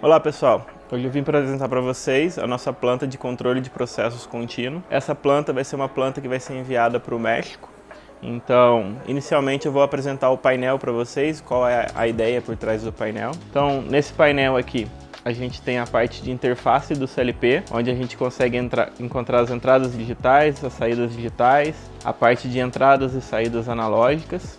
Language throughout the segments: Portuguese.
Olá pessoal, hoje eu vim para apresentar para vocês a nossa planta de controle de processos contínuo. Essa planta vai ser uma planta que vai ser enviada para o México. Então, inicialmente eu vou apresentar o painel para vocês, qual é a ideia por trás do painel. Então, nesse painel aqui, a gente tem a parte de interface do CLP, onde a gente consegue encontrar as entradas digitais, as saídas digitais, a parte de entradas e saídas analógicas.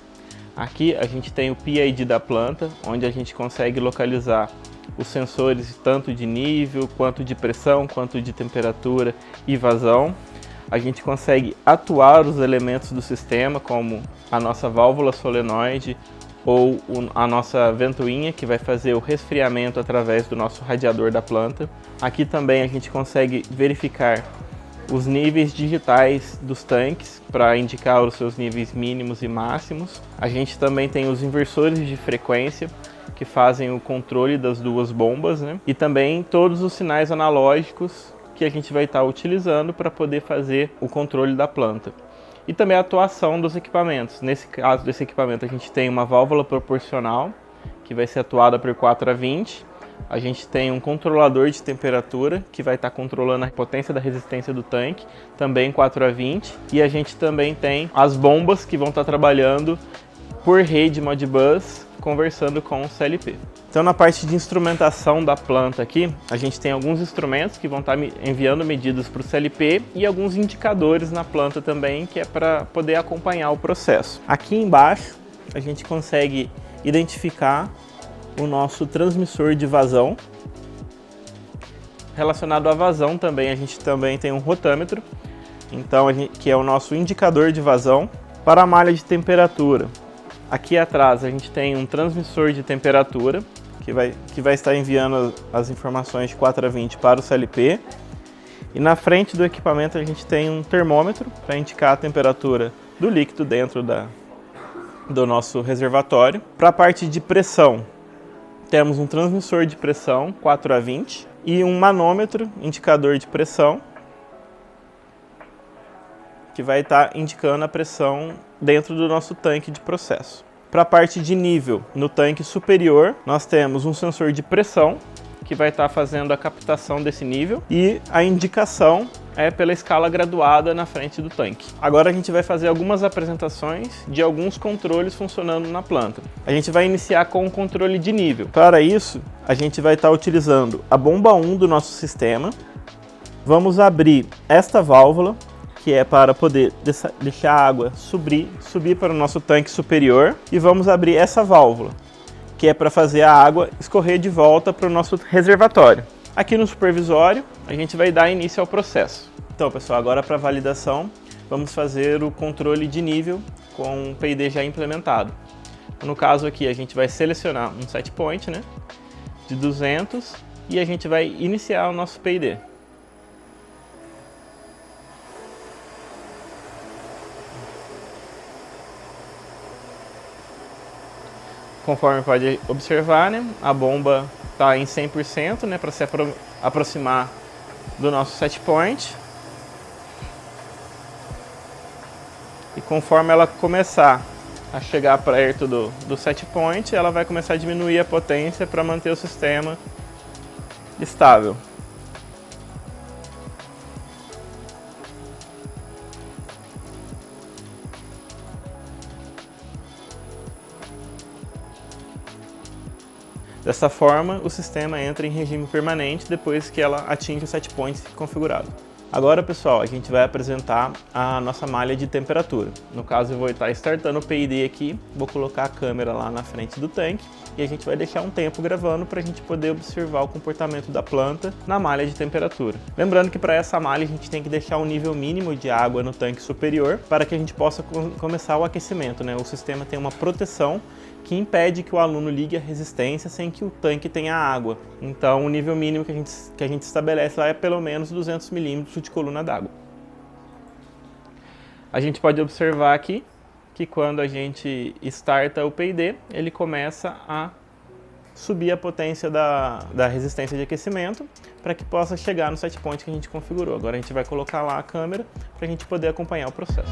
Aqui a gente tem o PID da planta, onde a gente consegue localizar os sensores tanto de nível, quanto de pressão, quanto de temperatura e vazão. A gente consegue atuar os elementos do sistema, como a nossa válvula solenoide ou a nossa ventoinha, que vai fazer o resfriamento através do nosso radiador da planta. Aqui também a gente consegue verificar os níveis digitais dos tanques para indicar os seus níveis mínimos e máximos. A gente também tem os inversores de frequência, que fazem o controle das duas bombas, né? E também todos os sinais analógicos que a gente vai estar utilizando para poder fazer o controle da planta. E também a atuação dos equipamentos. Nesse caso desse equipamento a gente tem uma válvula proporcional, que vai ser atuada por 4A20. A gente tem um controlador de temperatura, que vai estar controlando a potência da resistência do tanque, também 4A20. E a gente também tem as bombas que vão estar trabalhando por rede Modbus, conversando com o CLP. Então, na parte de instrumentação da planta aqui, a gente tem alguns instrumentos que vão estar enviando medidas para o CLP e alguns indicadores na planta também, que é para poder acompanhar o processo. Aqui embaixo, a gente consegue identificar o nosso transmissor de vazão. Relacionado à vazão também, a gente também tem um rotâmetro, então, que é o nosso indicador de vazão. Para a malha de temperatura, aqui atrás a gente tem um transmissor de temperatura, que vai estar enviando as informações de 4A20 para o CLP. E na frente do equipamento a gente tem um termômetro para indicar a temperatura do líquido dentro do nosso reservatório. Para a parte de pressão, temos um transmissor de pressão 4A20 e um manômetro, indicador de pressão, que vai estar indicando a pressão dentro do nosso tanque de processo. Para a parte de nível, no tanque superior, nós temos um sensor de pressão, que vai estar fazendo a captação desse nível, e a indicação é pela escala graduada na frente do tanque. Agora a gente vai fazer algumas apresentações de alguns controles funcionando na planta. A gente vai iniciar com o controle de nível. Para isso, a gente vai estar utilizando a bomba 1 do nosso sistema. Vamos abrir esta válvula, que é para poder deixar a água subir para o nosso tanque superior. E vamos abrir essa válvula, que é para fazer a água escorrer de volta para o nosso reservatório. Aqui no supervisório, a gente vai dar início ao processo. Então, pessoal, agora para validação, vamos fazer o controle de nível com o PID já implementado. No caso aqui, a gente vai selecionar um set point, né, de 200, e a gente vai iniciar o nosso PID. Conforme pode observar, né, a bomba está em 100%, né, para se aproximar do nosso set point. E conforme ela começar a chegar perto do set point, ela vai começar a diminuir a potência para manter o sistema estável. Dessa forma, o sistema entra em regime permanente depois que ela atinge o set point configurado. Agora, pessoal, a gente vai apresentar a nossa malha de temperatura. No caso, eu vou estar startando o PID aqui, vou colocar a câmera lá na frente do tanque e a gente vai deixar um tempo gravando para a gente poder observar o comportamento da planta na malha de temperatura. Lembrando que para essa malha a gente tem que deixar um nível mínimo de água no tanque superior para que a gente possa começar o aquecimento, né? O sistema tem uma proteção que impede que o aluno ligue a resistência sem que o tanque tenha água. Então, o nível mínimo que a gente estabelece lá é pelo menos 200 milímetros de coluna d'água. A gente pode observar aqui que quando a gente starta o PID, ele começa a subir a potência da resistência de aquecimento para que possa chegar no set point que a gente configurou. Agora a gente vai colocar lá a câmera para a gente poder acompanhar o processo.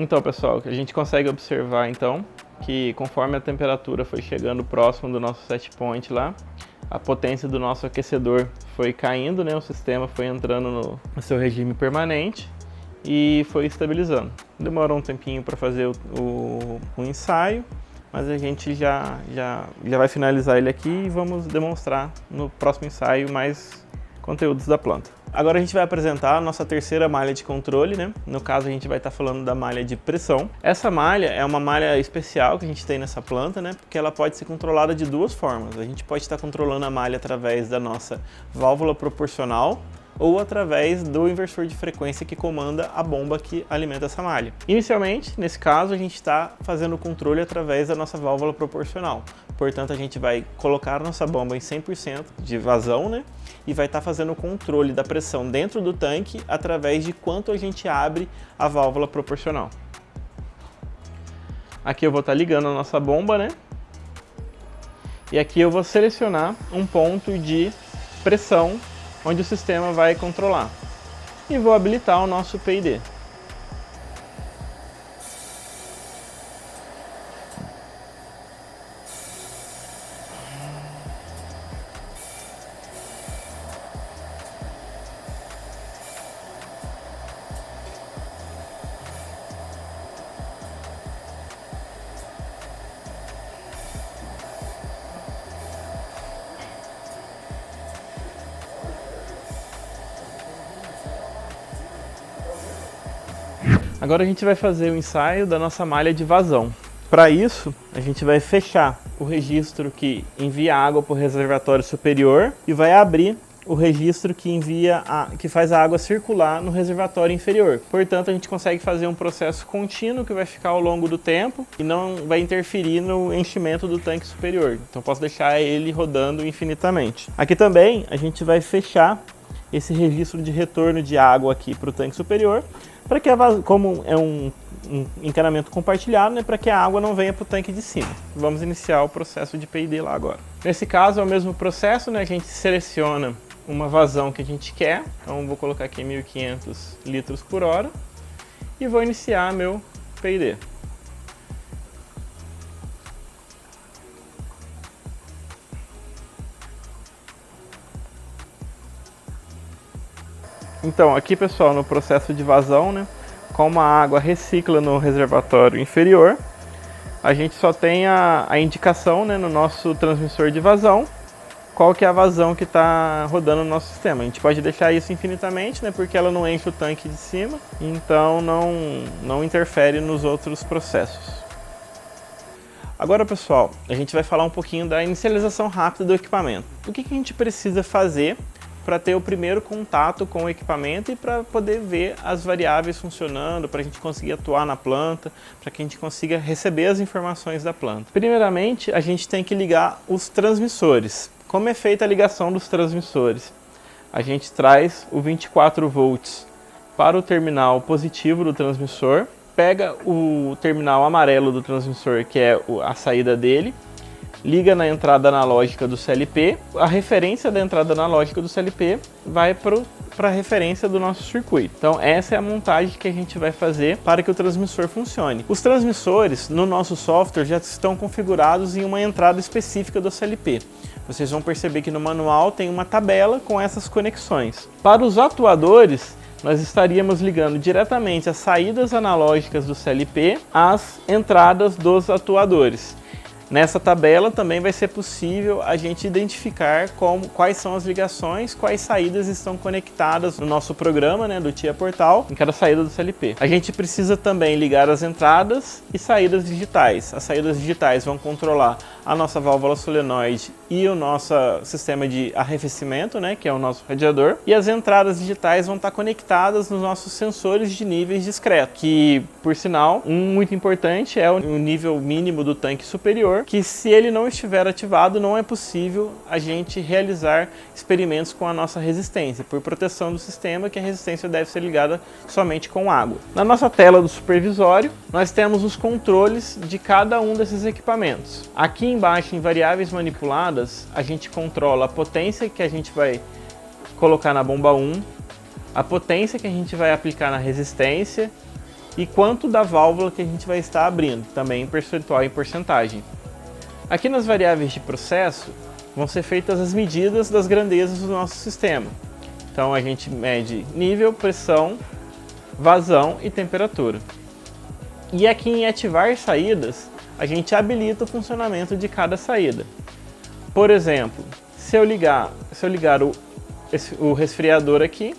Então, pessoal, a gente consegue observar então que conforme a temperatura foi chegando próximo do nosso set point lá, a potência do nosso aquecedor foi caindo, né? O sistema foi entrando no seu regime permanente e foi estabilizando. Demorou um tempinho para fazer o ensaio, mas a gente já vai finalizar ele aqui e vamos demonstrar no próximo ensaio mais conteúdos da planta. Agora a gente vai apresentar a nossa terceira malha de controle, né? No caso a gente vai estar falando da malha de pressão. Essa malha é uma malha especial que a gente tem nessa planta, né? Porque ela pode ser controlada de duas formas. A gente pode estar controlando a malha através da nossa válvula proporcional ou através do inversor de frequência que comanda a bomba que alimenta essa malha. Inicialmente, nesse caso, a gente está fazendo o controle através da nossa válvula proporcional. Portanto, a gente vai colocar a nossa bomba em 100% de vazão, né? E vai estar fazendo o controle da pressão dentro do tanque através de quanto a gente abre a válvula proporcional. Aqui eu vou estar ligando a nossa bomba, né? E aqui eu vou selecionar um ponto de pressão onde o sistema vai controlar. E vou habilitar o nosso PID. Agora a gente vai fazer o ensaio da nossa malha de vazão. Para isso, a gente vai fechar o registro que envia água para o reservatório superior e vai abrir o registro que que faz a água circular no reservatório inferior. Portanto, a gente consegue fazer um processo contínuo que vai ficar ao longo do tempo e não vai interferir no enchimento do tanque superior. Então, posso deixar ele rodando infinitamente. Aqui também a gente vai fechar esse registro de retorno de água aqui para o tanque superior, para que, como é um encanamento compartilhado, né, para que a água não venha para o tanque de cima. Vamos iniciar o processo de PID lá agora. Nesse caso é o mesmo processo, né, a gente seleciona uma vazão que a gente quer, então vou colocar aqui 1500 litros por hora e vou iniciar meu PID. Então, aqui pessoal, no processo de vazão, né, como a água recicla no reservatório inferior, a gente só tem a indicação, né, no nosso transmissor de vazão, qual que é a vazão que está rodando no nosso sistema. A gente pode deixar isso infinitamente, né, porque ela não enche o tanque de cima, então não interfere nos outros processos. Agora pessoal, a gente vai falar um pouquinho da inicialização rápida do equipamento. O que a gente precisa fazer para ter o primeiro contato com o equipamento e para poder ver as variáveis funcionando, para a gente conseguir atuar na planta, para que a gente consiga receber as informações da planta. Primeiramente, a gente tem que ligar os transmissores. Como é feita a ligação dos transmissores? A gente traz o 24 volts para o terminal positivo do transmissor, pega o terminal amarelo do transmissor, que é a saída dele, liga na entrada analógica do CLP, a referência da entrada analógica do CLP vai para a referência do nosso circuito. Então essa é a montagem que a gente vai fazer para que o transmissor funcione. Os transmissores no nosso software já estão configurados em uma entrada específica do CLP. Vocês vão perceber que no manual tem uma tabela com essas conexões. Para os atuadores, nós estaríamos ligando diretamente as saídas analógicas do CLP às entradas dos atuadores. Nessa tabela também vai ser possível a gente identificar quais são as ligações, quais saídas estão conectadas no nosso programa, né, do TIA Portal, em cada saída do CLP. A gente precisa também ligar as entradas e saídas digitais. As saídas digitais vão controlar a nossa válvula solenoide e o nosso sistema de arrefecimento, né, que é o nosso radiador. E as entradas digitais vão estar conectadas nos nossos sensores de níveis discretos, que, por sinal, muito importante é o nível mínimo do tanque superior, que se ele não estiver ativado, não é possível a gente realizar experimentos com a nossa resistência, por proteção do sistema, que a resistência deve ser ligada somente com água. Na nossa tela do supervisório, nós temos os controles de cada um desses equipamentos. Aqui embaixo, em variáveis manipuladas, a gente controla a potência que a gente vai colocar na bomba 1, a potência que a gente vai aplicar na resistência, e quanto da válvula que a gente vai estar abrindo, também em percentual e em porcentagem. Aqui nas variáveis de processo vão ser feitas as medidas das grandezas do nosso sistema. Então a gente mede nível, pressão, vazão e temperatura. E aqui em ativar saídas, a gente habilita o funcionamento de cada saída. Por exemplo, se eu ligar o resfriador aqui,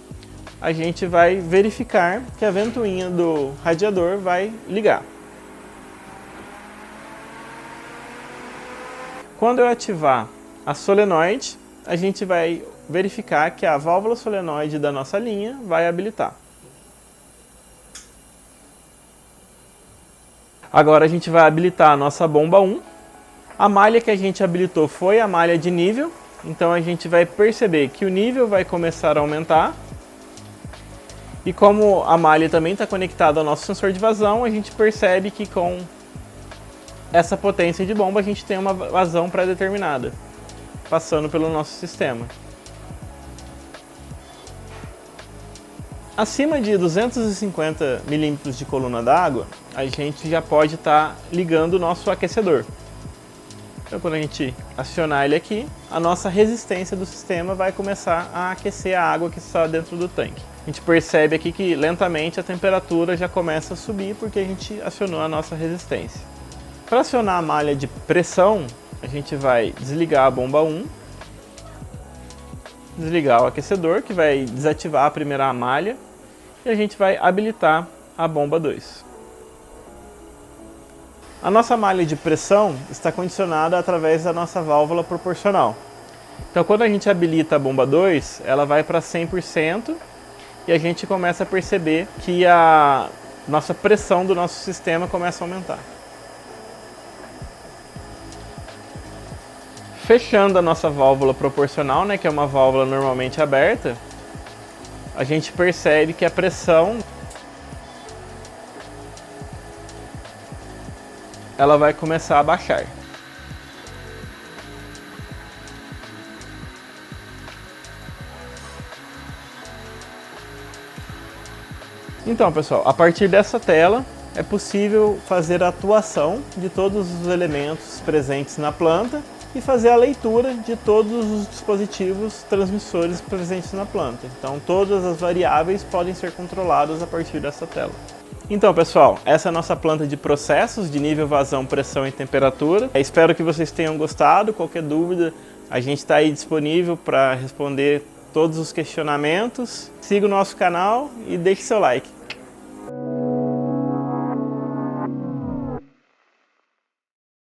a gente vai verificar que a ventoinha do radiador vai ligar. Quando eu ativar a solenoide, a gente vai verificar que a válvula solenoide da nossa linha vai habilitar. Agora a gente vai habilitar a nossa bomba 1. A malha que a gente habilitou foi a malha de nível, então a gente vai perceber que o nível vai começar a aumentar. E como a malha também está conectada ao nosso sensor de vazão, a gente percebe que com essa potência de bomba a gente tem uma vazão pré-determinada, passando pelo nosso sistema. Acima de 250 milímetros de coluna d'água, a gente já pode estar ligando o nosso aquecedor. Então, quando a gente acionar ele aqui, a nossa resistência do sistema vai começar a aquecer a água que está dentro do tanque. A gente percebe aqui que lentamente a temperatura já começa a subir porque a gente acionou a nossa resistência. Para acionar a malha de pressão, a gente vai desligar a bomba 1, desligar o aquecedor, que vai desativar a primeira malha, e a gente vai habilitar a bomba 2. A nossa malha de pressão está condicionada através da nossa válvula proporcional. Então, quando a gente habilita a bomba 2, ela vai para 100% e a gente começa a perceber que a nossa pressão do nosso sistema começa a aumentar. Fechando a nossa válvula proporcional, que é uma válvula normalmente aberta, a gente percebe que a pressão ela vai começar a baixar. Então, pessoal, a partir dessa tela é possível fazer a atuação de todos os elementos presentes na planta e fazer a leitura de todos os dispositivos transmissores presentes na planta. Então, todas as variáveis podem ser controladas a partir dessa tela. Então, pessoal, essa é a nossa planta de processos de nível, vazão, pressão e temperatura. Espero que vocês tenham gostado. Qualquer dúvida, a gente está aí disponível para responder todos os questionamentos. Siga o nosso canal e deixe seu like.